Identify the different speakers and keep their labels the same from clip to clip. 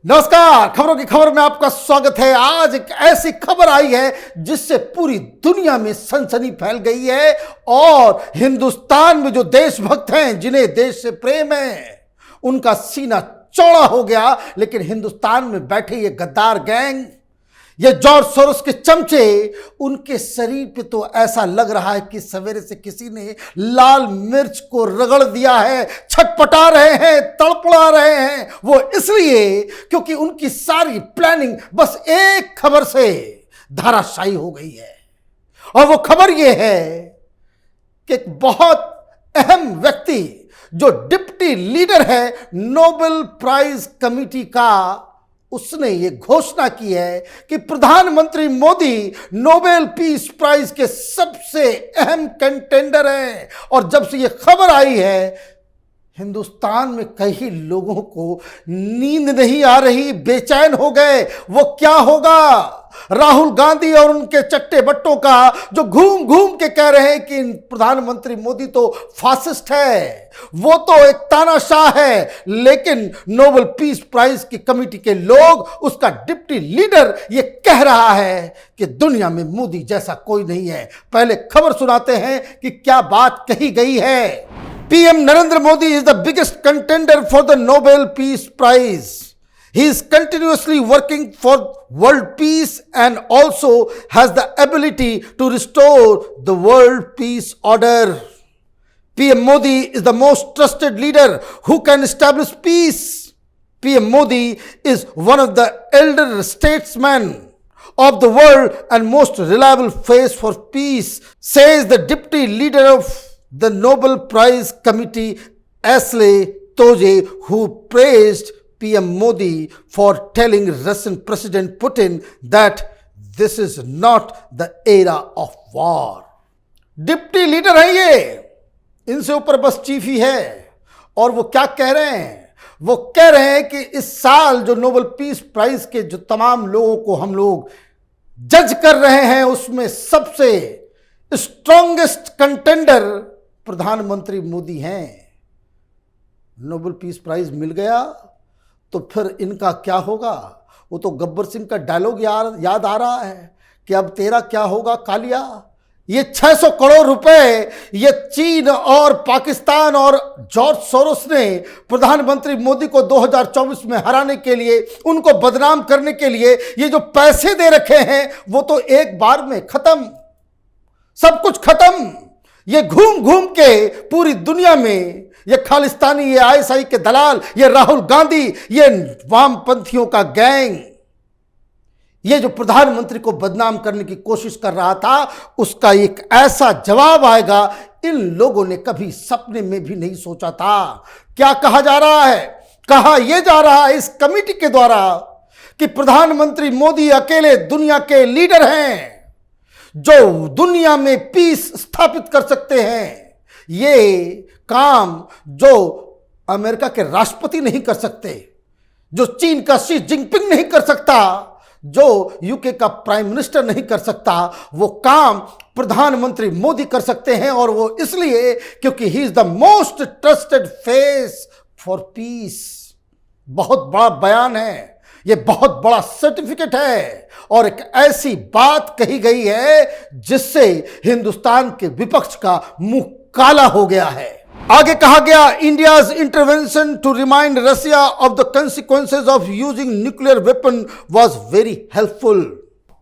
Speaker 1: नमस्कार, खबरों की खबर में आपका स्वागत है। आज एक ऐसी खबर आई है जिससे पूरी दुनिया में सनसनी फैल गई है और हिंदुस्तान में जो देशभक्त हैं, जिन्हें देश से प्रेम है, उनका सीना चौड़ा हो गया। लेकिन हिंदुस्तान में बैठे ये गद्दार गैंग, ये जॉर्ज सोरोस के चमचे, उनके शरीर पे तो ऐसा लग रहा है कि सवेरे से किसी ने लाल मिर्च को रगड़ दिया है। छटपटा रहे हैं, तड़पड़ा रहे हैं। वो इसलिए क्योंकि उनकी सारी प्लानिंग बस एक खबर से धाराशायी हो गई है। और वो खबर ये है कि एक बहुत अहम व्यक्ति जो डिप्टी लीडर है नोबेल प्राइज कमेटी का, उसने ये घोषणा की है कि प्रधानमंत्री मोदी नोबेल पीस प्राइज के सबसे अहम कंटेंडर हैं। और जब से ये खबर आई है, हिंदुस्तान में कई लोगों को नींद नहीं आ रही, बेचैन हो गए। वो क्या होगा? राहुल गांधी और उनके चट्टे बट्टों का जो घूम घूम के कह रहे हैं कि प्रधानमंत्री मोदी तो फासिस्ट है, वो तो एक तानाशाह है, लेकिन नोबेल पीस प्राइज की कमेटी के लोग, उसका डिप्टी लीडर ये कह रहा है कि दुनिया में मोदी जैसा कोई नहीं है। पहले खबर सुनाते हैं कि क्या बात कही गई है। PM Narendra Modi is the biggest contender for the Nobel Peace Prize. He is continuously working for world peace and also has the ability to restore the world peace order. PM Modi is the most trusted leader who can establish peace. PM Modi is one of the elder statesmen of the world and most reliable face for peace, says the deputy leader of the Nobel Prize Committee, Ashley Toje, who praised PM Modi for telling Russian President Putin that this is not the era of war. Deputy leader है ये, इनसे ऊपर बस chief ही है। और वो क्या कह रहे हैं? वो कह रहे हैं कि इस साल जो नोबेल पीस प्राइज के जो तमाम लोगों को हम लोग जज कर रहे हैं, उसमें सबसे स्ट्रॉन्गेस्ट कंटेंडर प्रधानमंत्री मोदी हैं। नोबेल पीस प्राइज मिल गया तो फिर इनका क्या होगा? वो तो गब्बर सिंह का डायलॉग याद आ रहा है कि अब तेरा क्या होगा कालिया। ये 600 करोड़ रुपए ये चीन और पाकिस्तान और जॉर्ज सोरोस ने प्रधानमंत्री मोदी को 2024 में हराने के लिए, उनको बदनाम करने के लिए ये जो पैसे दे रखे हैं, वो तो एक बार में खत्म, सब कुछ खत्म। ये घूम घूम के पूरी दुनिया में ये खालिस्तानी, ये आईएसआई के दलाल, ये राहुल गांधी, ये वामपंथियों का गैंग, ये जो प्रधानमंत्री को बदनाम करने की कोशिश कर रहा था, उसका एक ऐसा जवाब आएगा, इन लोगों ने कभी सपने में भी नहीं सोचा था। क्या कहा जा रहा है? कहा यह जा रहा है इस कमेटी के द्वारा कि प्रधानमंत्री मोदी अकेले दुनिया के लीडर हैं जो दुनिया में पीस स्थापित कर सकते हैं। ये काम जो अमेरिका के राष्ट्रपति नहीं कर सकते, जो चीन का शी जिनपिंग नहीं कर सकता, जो यूके का प्राइम मिनिस्टर नहीं कर सकता, वो काम प्रधानमंत्री मोदी कर सकते हैं। और वो इसलिए क्योंकि he is the most trusted face for piece. बहुत बड़ा बयान है, ये बहुत बड़ा सर्टिफिकेट है और एक ऐसी बात कही गई है जिससे हिंदुस्तान के विपक्ष का मुंह काला हो गया है। आगे कहा गया, India's intervention to remind Russia of the consequences of using nuclear weapon was very helpful.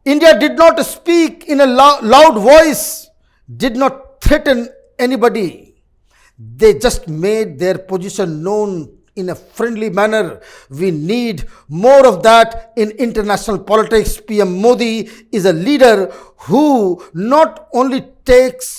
Speaker 1: India did not speak in a loud voice, did not threaten anybody. They just made their position known in a friendly manner. We need more of that in international politics. PM Modi is a leader who not only takes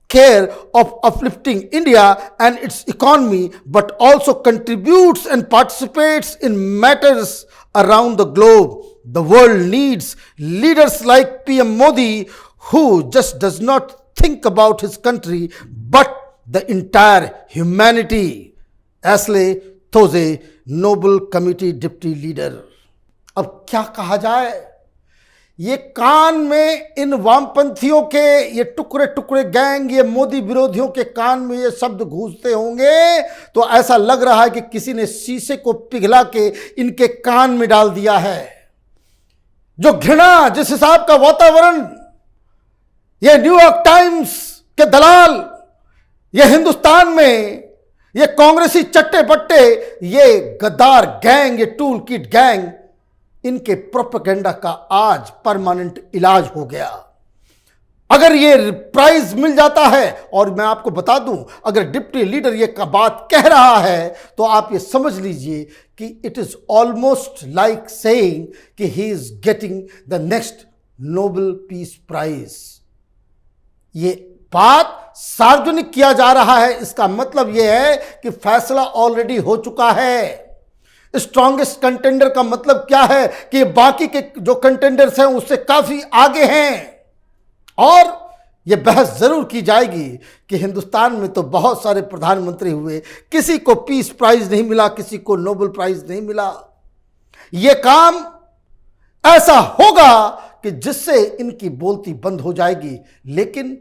Speaker 1: care of uplifting India and its economy, but also contributes and participates in matters around the globe. The world needs leaders like PM Modi who just does not think about his country, but the entire humanity. Ashley Toje, Nobel committee deputy leader. अब क्या कहा जाए? ये कान में इन वामपंथियों के ये टुकड़े टुकड़े गैंग, ये मोदी विरोधियों के कान में ये शब्द गूंजते होंगे तो ऐसा लग रहा है कि किसी ने शीशे को पिघला के इनके कान में डाल दिया है। जो घृणा, जिस हिसाब का वातावरण ये न्यूयॉर्क टाइम्स के दलाल, ये हिंदुस्तान में ये कांग्रेसी चट्टे पट्टे, ये गद्दार गैंग, ये टूल किट गैंग, इनके प्रोपेगेंडा का आज परमानेंट इलाज हो गया। अगर ये प्राइज मिल जाता है, और मैं आपको बता दूं, अगर डिप्टी लीडर ये का बात कह रहा है तो आप ये समझ लीजिए कि it is almost like saying कि he is getting the next Nobel peace prize. ये बात सार्वजनिक किया जा रहा है, इसका मतलब यह है कि फैसला ऑलरेडी हो चुका है। स्ट्रॉन्गेस्ट कंटेंडर का मतलब क्या है कि बाकी के जो कंटेंडर्स हैं उससे काफी आगे हैं, और यह बहस जरूर की जाएगी कि हिंदुस्तान में तो बहुत सारे प्रधानमंत्री हुए, किसी को पीस प्राइज नहीं मिला, किसी को नोबेल प्राइज नहीं मिला। यह काम ऐसा होगा कि जिससे इनकी बोलती बंद हो जाएगी। लेकिन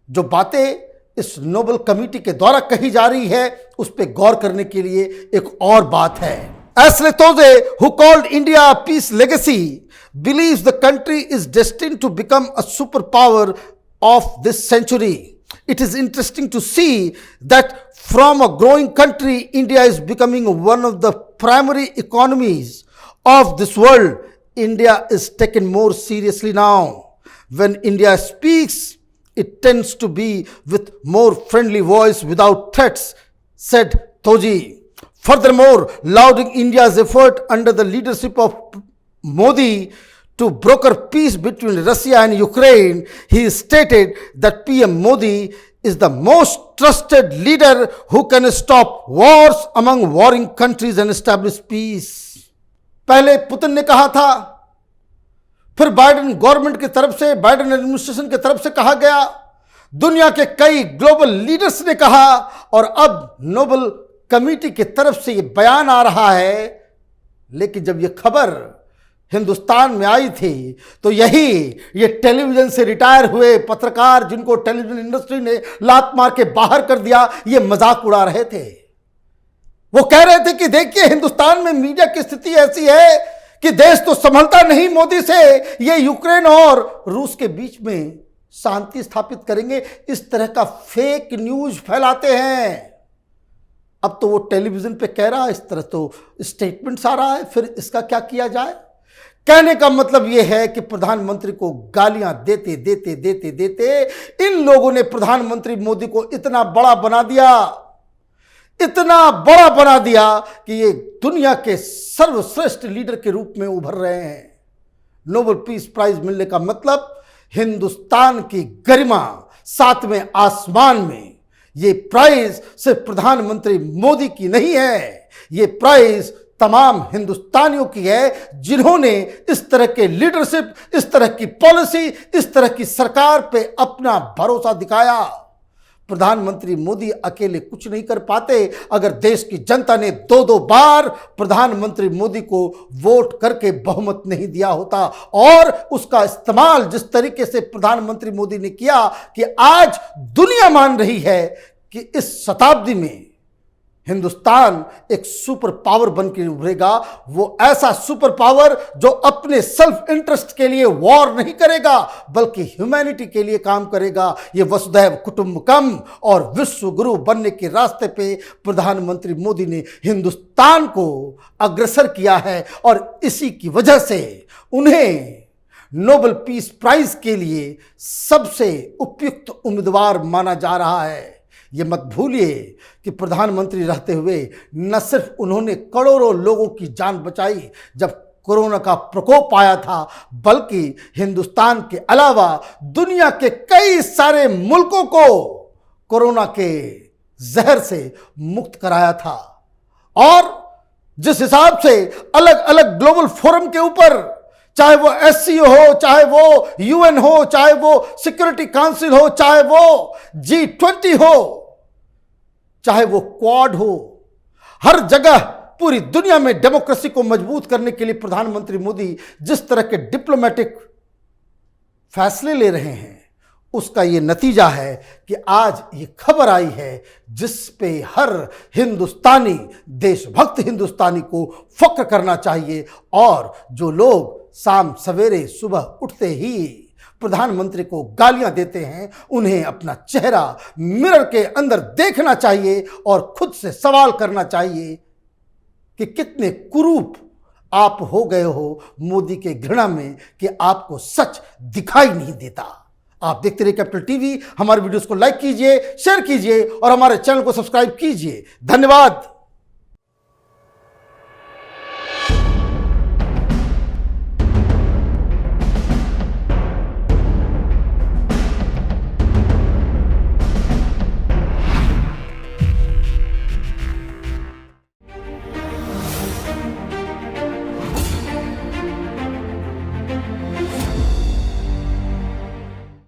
Speaker 1: जो बातें इस नोबेल कमेटी के द्वारा कही जा रही है उस पर गौर करने के लिए एक और बात है। Ashley Toze, who called India a peace legacy, believes the country is destined to become a superpower of this century. It is interesting to see that from a growing country, India is becoming one of the primary economies of this world. India is taken more seriously now. When India speaks, it tends to be with more friendly voice without threats, said Toji. Furthermore, lauding India's effort under the leadership of Modi to broker peace between Russia and Ukraine, he stated that PM Modi is the most trusted leader who can stop wars among warring countries and establish peace. पहले Putin ने कहा था, फिर Biden government की तरफ से, Biden administration की तरफ से कहा गया, दुनिया के कई ग्लोबल लीडर्स ने कहा, और अब नोबेल कमेटी की तरफ से ये बयान आ रहा है। लेकिन जब ये खबर हिंदुस्तान में आई थी तो ये टेलीविजन से रिटायर हुए पत्रकार, जिनको टेलीविजन इंडस्ट्री ने लात मार के बाहर कर दिया, ये मजाक उड़ा रहे थे। वो कह रहे थे कि देखिए हिंदुस्तान में मीडिया की स्थिति ऐसी है कि देश तो संभलता नहीं मोदी से, ये यूक्रेन और रूस के बीच में शांति स्थापित करेंगे, इस तरह का फेक न्यूज फैलाते हैं। अब तो वो टेलीविजन पे कह रहा है, इस तरह तो स्टेटमेंट्स आ रहा है, फिर इसका क्या किया जाए। कहने का मतलब यह है कि प्रधानमंत्री को गालियां देते देते देते देते इन लोगों ने प्रधानमंत्री मोदी को इतना बड़ा बना दिया, इतना बड़ा बना दिया कि ये दुनिया के सर्वश्रेष्ठ लीडर के रूप में उभर रहे हैं। नोबेल पीस प्राइज मिलने का मतलब हिंदुस्तान की गरिमा सातवें आसमान में। ये प्राइज सिर्फ प्रधानमंत्री मोदी की नहीं है, ये प्राइज तमाम हिंदुस्तानियों की है जिन्होंने इस तरह के लीडरशिप, इस तरह की पॉलिसी, इस तरह की सरकार पे अपना भरोसा दिखाया। प्रधानमंत्री मोदी अकेले कुछ नहीं कर पाते। अगर देश की जनता ने दो दो बार प्रधानमंत्री मोदी को वोट करके बहुमत नहीं दिया होता, और उसका इस्तेमाल जिस तरीके से प्रधानमंत्री मोदी ने किया कि आज दुनिया मान रही है कि इस शताब्दी में हिंदुस्तान एक सुपर पावर बन के उभरेगा। वो ऐसा सुपर पावर जो अपने सेल्फ इंटरेस्ट के लिए वॉर नहीं करेगा, बल्कि ह्यूमैनिटी के लिए काम करेगा। ये वसुधैव कुटुंबकम और विश्व गुरु बनने के रास्ते पे प्रधानमंत्री मोदी ने हिंदुस्तान को अग्रसर किया है, और इसी की वजह से उन्हें नोबेल पीस प्राइज के लिए सबसे उपयुक्त उम्मीदवार माना जा रहा है। ये मत भूलिए कि प्रधानमंत्री रहते हुए न सिर्फ उन्होंने करोड़ों लोगों की जान बचाई जब कोरोना का प्रकोप आया था, बल्कि हिंदुस्तान के अलावा दुनिया के कई सारे मुल्कों को कोरोना के जहर से मुक्त कराया था। और जिस हिसाब से अलग अलग ग्लोबल फोरम के ऊपर, चाहे वो SCO हो, चाहे वो UN हो, चाहे वो सिक्योरिटी काउंसिल हो, चाहे वो G20 हो, चाहे वो क्वाड हो, हर जगह पूरी दुनिया में डेमोक्रेसी को मजबूत करने के लिए प्रधानमंत्री मोदी जिस तरह के डिप्लोमेटिक फैसले ले रहे हैं, उसका ये नतीजा है कि आज ये खबर आई है जिस पे हर हिंदुस्तानी, देशभक्त हिंदुस्तानी को फख्र करना चाहिए। और जो लोग शाम सवेरे सुबह उठते ही प्रधानमंत्री को गालियां देते हैं, उन्हें अपना चेहरा मिरर के अंदर देखना चाहिए और खुद से सवाल करना चाहिए कि कितने कुरूप आप हो गए हो मोदी के घृणा में कि आपको सच दिखाई नहीं देता। आप देखते रहिए कैपिटल टीवी। हमारे वीडियोस को लाइक कीजिए, शेयर कीजिए और हमारे चैनल को सब्सक्राइब कीजिए। धन्यवाद।